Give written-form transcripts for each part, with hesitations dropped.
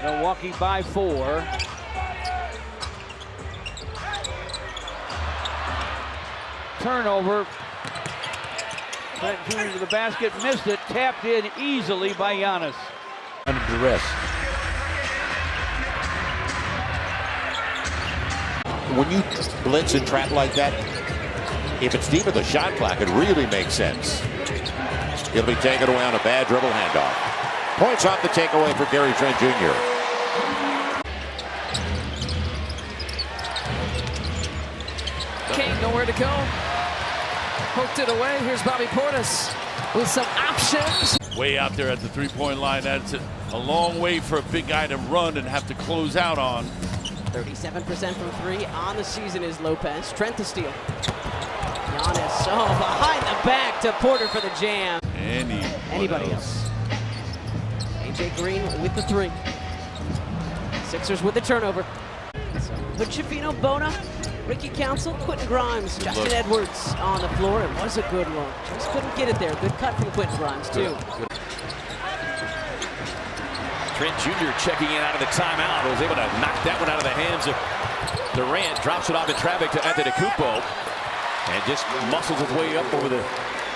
Milwaukee by 4. Turnover. Trent Jr. to the basket, missed it, tapped in easily by Giannis. Under duress. When you blitz and trap like that, if it's deep at the shot clock, it really makes sense. It'll be taken away on a bad dribble handoff. Points off the takeaway for Gary Trent Jr. Kane nowhere to go. Poked it away. Here's Bobby Portis with some options. Way out there at the three-point line. That's a long way for a big guy to run and have to close out on. 37% from 3 on the season is Lopez. Trent to steal. Giannis, behind the back to Porter for the jam. Anybody else? AJ Green with the 3. Sixers with the turnover. So, Chifino, Bona, Ricky Council, Quentin Grimes, Justin Edwards on the floor. It was a good look. Just couldn't get it there. Good cut from Quentin Grimes, too. Trent Jr. checking in out of the timeout. Was able to knock that one out of the hands of Durant. Drops it off in traffic to Antetokounmpo. And just muscles his way up over the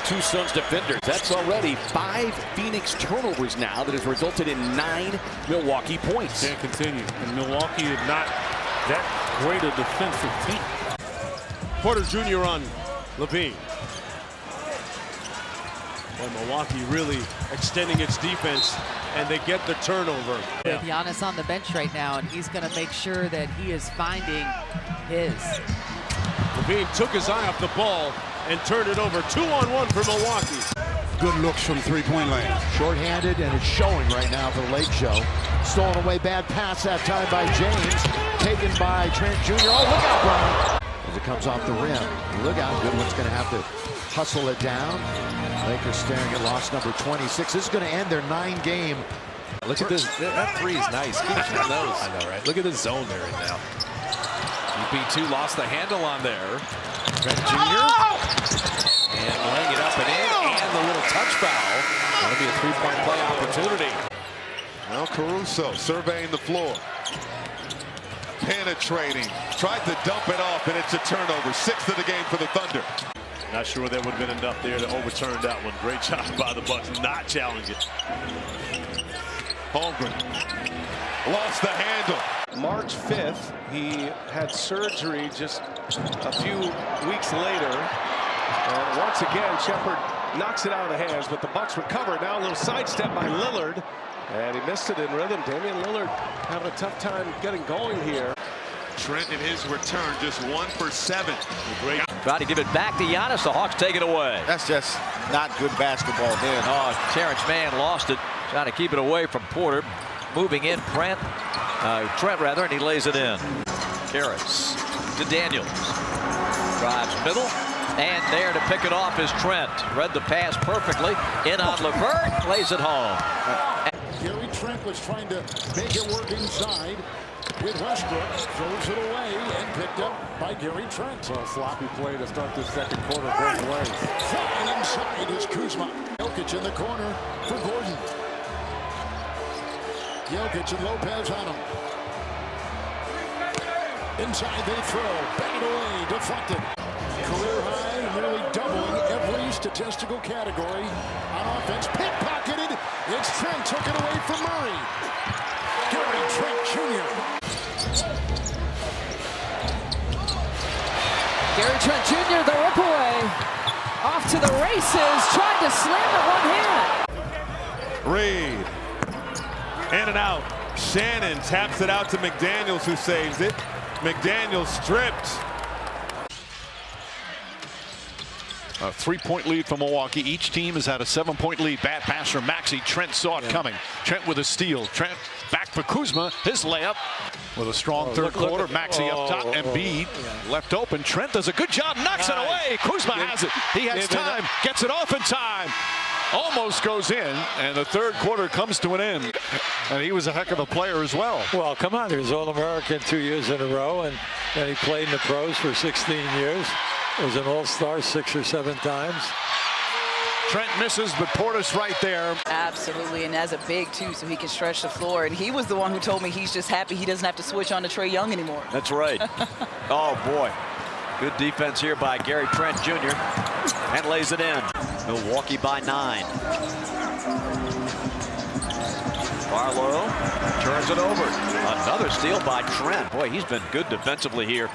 two Suns defenders. That's already 5 Phoenix turnovers now that has resulted in 9 Milwaukee points. Can't continue. And Milwaukee is not that great a defensive team. Porter Jr. on Levine. And Milwaukee really extending its defense, and they get the turnover. With Giannis on the bench right now, and he's going to make sure that he is finding his. Levine took his eye off the ball and turned it over. 2-on-1 for Milwaukee. Good looks from three-point land. Short-handed, and it's showing right now for the Lake Show. Stolen away, bad pass that time by James. Taken by Trent Jr. Oh, look out, Brian. As it comes off the rim. Look out, Goodwin's going to have to hustle it down. Lakers staring at loss number 26. This is going to end their 9-game. Look at this. That 3 is nice. Keep shooting those. I know, right? Look at the zone there right now. UP2 lost the handle on there. Trent Jr. And laying it up and in. And the little touch foul. Going to be a 3-point play opportunity. Now Caruso surveying the floor. Penetrating. Tried to dump it off, and it's a turnover. 6th of the game for the Thunder. Not sure that would have been enough there to overturn that one. Great job by the Bucks, not challenging. Holmgren lost the handle. March 5th, he had surgery just a few weeks later. And once again, Shepherd knocks it out of the hands, but the Bucks recover. Now a little sidestep by Lillard, and he missed it in rhythm. Damian Lillard having a tough time getting going here. Trent in his return just 1 for 7. Great. Trying to give it back to Giannis. The Hawks take it away. That's just not good basketball then. Oh, Terrence Mann lost it. Trying to keep it away from Porter. Moving in Trent rather, and he lays it in. Harris to Daniels. Drives middle. And there to pick it off is Trent. Read the pass perfectly. In on LeVert. Lays it home. Gary Trent was trying to make it work inside with Westbrook. Throws it away and picked up by Gary Trent. So a sloppy play to start this second quarter both ways. Flying inside is Kuzma. Jokic in the corner for Gordon. Jokic and Lopez on him. Inside they throw. Bang it away. Deflected. Career high, nearly doubling every statistical category on offense. Pickpocketed. It's Trent. Took it away from Murray. Gary Trent Jr. Gary Trent Jr., the rip away. Off to the races. Tried to slam it one hand. Reed. In and out. Shannon taps it out to McDaniels, who saves it. McDaniels stripped. A 3-point lead for Milwaukee. Each team has had a 7-point lead. Bad pass from Maxey. Trent saw it coming. Trent with a steal. Trent back for Kuzma. His layup with a strong third quarter. Maxey up top. Embiid left open. Trent does a good job. Knocks it away. Kuzma has it. He has time. Gets it off in time. Almost goes in, and the third quarter comes to an end. And he was a heck of a player as well. Well, come on. He was All-American 2 years in a row, and he played in the pros for 16 years. Was an All-Star 6 or 7 times. Trent misses, but Portis right there. Absolutely, and as a big too, so he can stretch the floor. And he was the one who told me he's just happy he doesn't have to switch on to Trae Young anymore. That's right. Oh boy, good defense here by Gary Trent Jr. and lays it in. Milwaukee by 9. Barlow turns it over. Another steal by Trent. Boy, he's been good defensively here.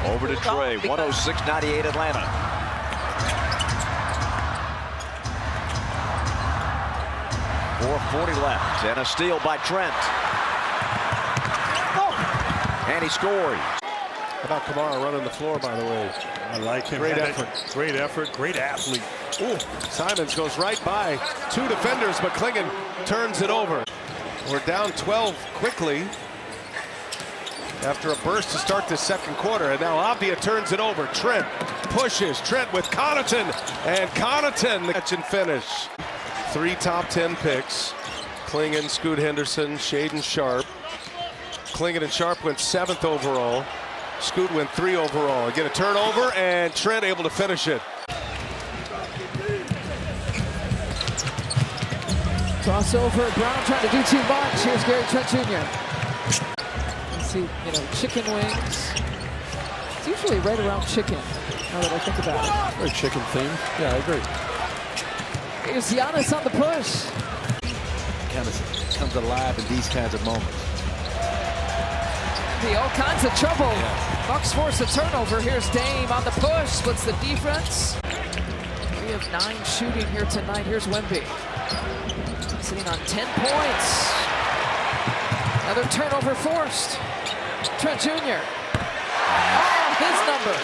Over to Trae. 106-98 Atlanta. .440 left, and a steal by Trent. And he scores. How about Kamara running the floor, by the way? I like him. Great effort. Great effort. Great athlete. Ooh, Simons goes right by 2 defenders, but Klingon turns it over. We're down 12 quickly after a burst to start the second quarter, and now Avdia turns it over. Trent pushes. Trent with Connaughton, and Connaughton the catch and finish. 3 top 10 picks. Klingon, Scoot Henderson, Shaedon Sharpe. Klingon and Sharpe went 7th overall. Scoot went 3 overall. Again, a turnover, and Trent able to finish it. Crossover, Brown trying to do too much. Here's Gary Trent Jr. Let's see, chicken wings. It's usually right around chicken, now that I think about it. Very chicken themed. Yeah, I agree. Here's Giannis on the push. Kind of comes alive in these kinds of moments. All kinds of trouble. Bucks force a turnover. Here's Dame on the push. Splits the defense. 3 of 9 shooting here tonight. Here's Wemby. Sitting on 10 points. Another turnover forced. Trent Jr. Oh, his number.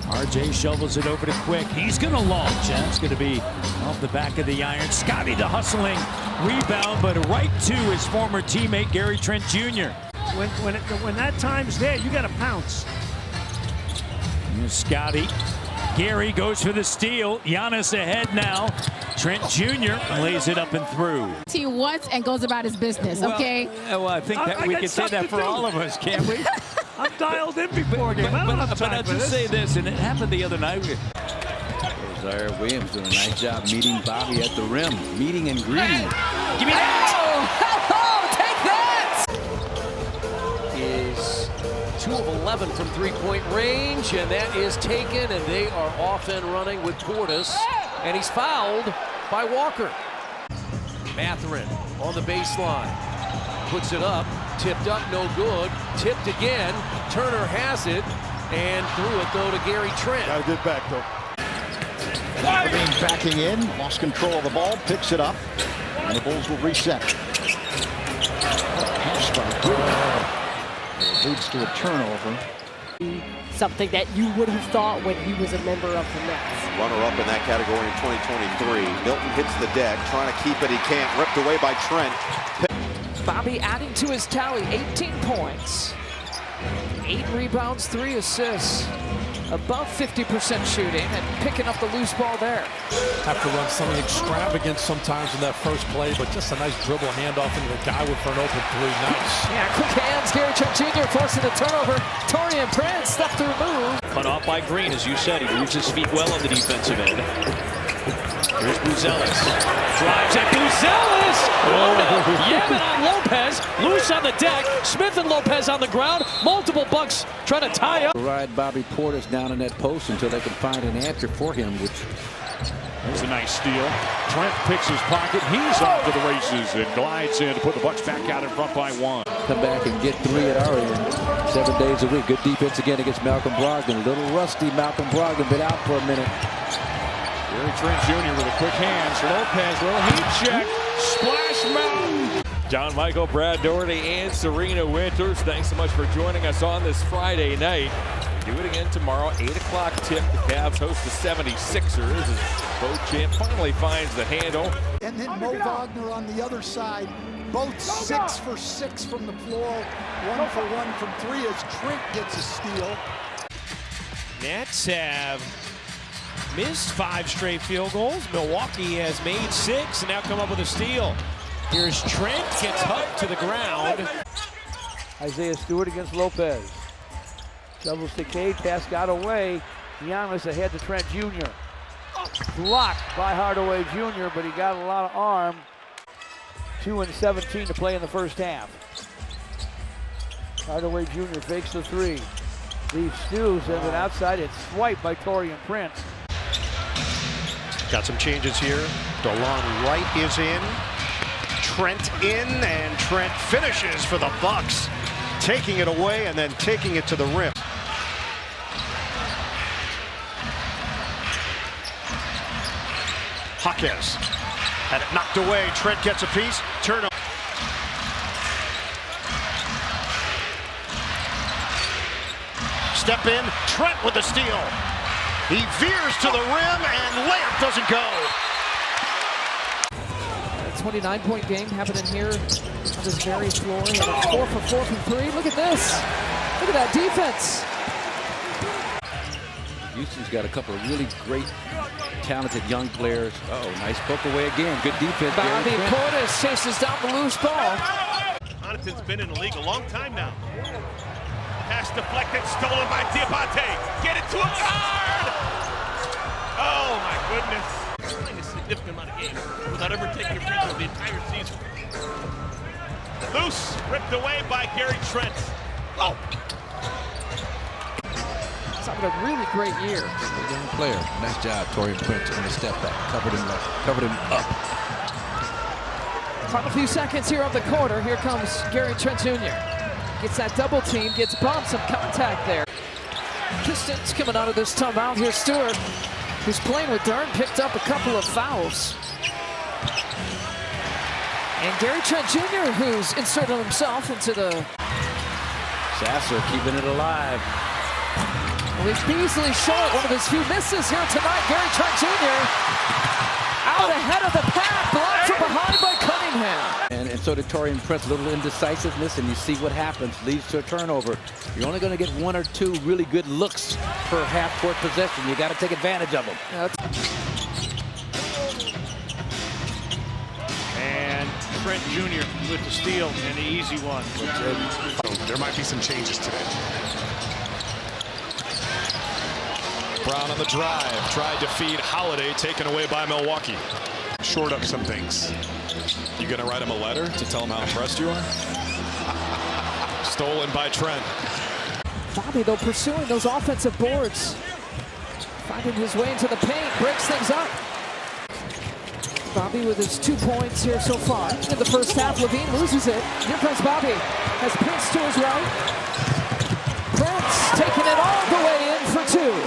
RJ shovels it over to Quick. He's going to launch. That's going to be off the back of the iron. Scotty the hustling rebound, but right to his former teammate Gary Trent Jr. When that time's there, you got to pounce. Here's Scotty. Gary goes for the steal. Giannis ahead now. Trent Jr. lays it up and through. He once and goes about his business, okay? Well, I think that we can say that for all of us, can't we? I'm dialed in before game. I don't have time I'll for just say this, and it happened the other night. Zaire Williams doing a nice job meeting Bobby at the rim, meeting and greeting. Give me that! Oh, take that! Is 2 of 11 from 3-point range, and that is taken, and they are off and running with Portis, and he's fouled by Walker. Mathurin on the baseline, puts it up, tipped up, no good, tipped again, Turner has it, and threw it though to Gary Trent. Got a good back though. Levine backing in, lost control of the ball, picks it up, and the Bulls will reset. Pass by Green. Leads to a turnover. Something that you would have thought when he was a member of the Nets. Runner-up in that category in 2023. Milton hits the deck, trying to keep it. He can't. Ripped away by Trent. Bobby adding to his tally, 18 points. 8 rebounds, 3 assists. Above 50% shooting and picking up the loose ball there. Have to run something extravagant sometimes in that first play, but just a nice dribble handoff into the guy with for an open 3. Nice. Yeah, quick hands. Gary Trent Jr. forcing the turnover. Torian Prince step through move. Cut off by Green, as you said. He moves his feet well on the defensive end. Here's Buzelis. Drives at Buzelis! Oh, no. Yemen on Lopez. Loose on the deck. Smith and Lopez on the ground. Multiple Bucks trying to tie up. Ride Bobby Portis down in that post until they can find an answer for him, which... There's a nice steal. Trent picks his pocket. He's off to the races and glides in to put the Bucks back out in front by 1. Come back and get 3 at our end. 7 days a week. Good defense again against Malcolm Brogdon. A little rusty Malcolm Brogdon, been out for a minute. Gary Trent Jr. with a quick hands. Lopez, little heat check. Splash Mountain. John Michael, Brad Doherty, and Serena Winters, thanks so much for joining us on this Friday night. Do it again tomorrow, 8 o'clock tip. The Cavs host the 76ers as Beauchamp finally finds the handle. And then Mo Wagner on the other side, both 6 for 6 from the floor, 1 for 1 from 3 as Trent gets a steal. Nets have missed 5 straight field goals. Milwaukee has made 6 and now come up with a steal. Here's Trent, gets hugged to the ground. Isaiah Stewart against Lopez. Doubles to Cade, pass got away. Giannis ahead to Trent Jr. Blocked by Hardaway Jr., but he got a lot of arm. 2:17 to play in the first half. Hardaway Jr. fakes the three. Leaves Stu, sends it outside. It's swiped by Taurean Prince. Got some changes here. DeLon Wright is in. Trent in, and Trent finishes for the Bucks, taking it away and then taking it to the rim. Jaquez had it knocked away. Trent gets a piece. Turnover. Step in. Trent with the steal. He veers to the rim, and layup doesn't go. 29-point game happening here on this very floor. He had a 4 for 4 from 3. Look at this. Look at that defense. Houston's got a couple of really great, talented young players. Oh, nice poke away again. Good defense. Bobby Portis chases down the loose ball. Connaughton's been in the league a long time now. Pass deflected, stolen by Diabate. Get it to a guard! Oh my goodness. Playing a significant amount of games without ever taking a free throw the entire season. Loose, ripped away by Gary Trent. Oh! He's having a really great year. Young player. Nice job, Taurean Prince on the step back. Covered him up. Final few seconds here of the quarter. Here comes Gary Trent Jr. Gets that double team, gets bumped, some contact there. Pistons coming out of this timeout. Here's Stewart, who's playing with Dern, picked up a couple of fouls. And Gary Trent Jr., who's inserted himself into the... Sasser keeping it alive. With Beasley short, one of his few misses here tonight. Gary Trent Jr. out ahead of the pack, blocked from behind by Cunningham. And so did Taurean Prince, a little indecisiveness, and you see what happens, leads to a turnover. You're only going to get 1 or 2 really good looks per half-court possession. You got to take advantage of them. And Trent Jr. with the steal and the easy one. There might be some changes today. Brown on the drive, tried to feed Holiday, taken away by Milwaukee. Short up some things. You gonna write him a letter to tell him how impressed you are? Stolen by Trent. Bobby, though, pursuing those offensive boards. Finding his way into the paint, breaks things up. Bobby with his 2 points here so far. In the first half, Levine loses it. Here comes Bobby. Has Prince to his right.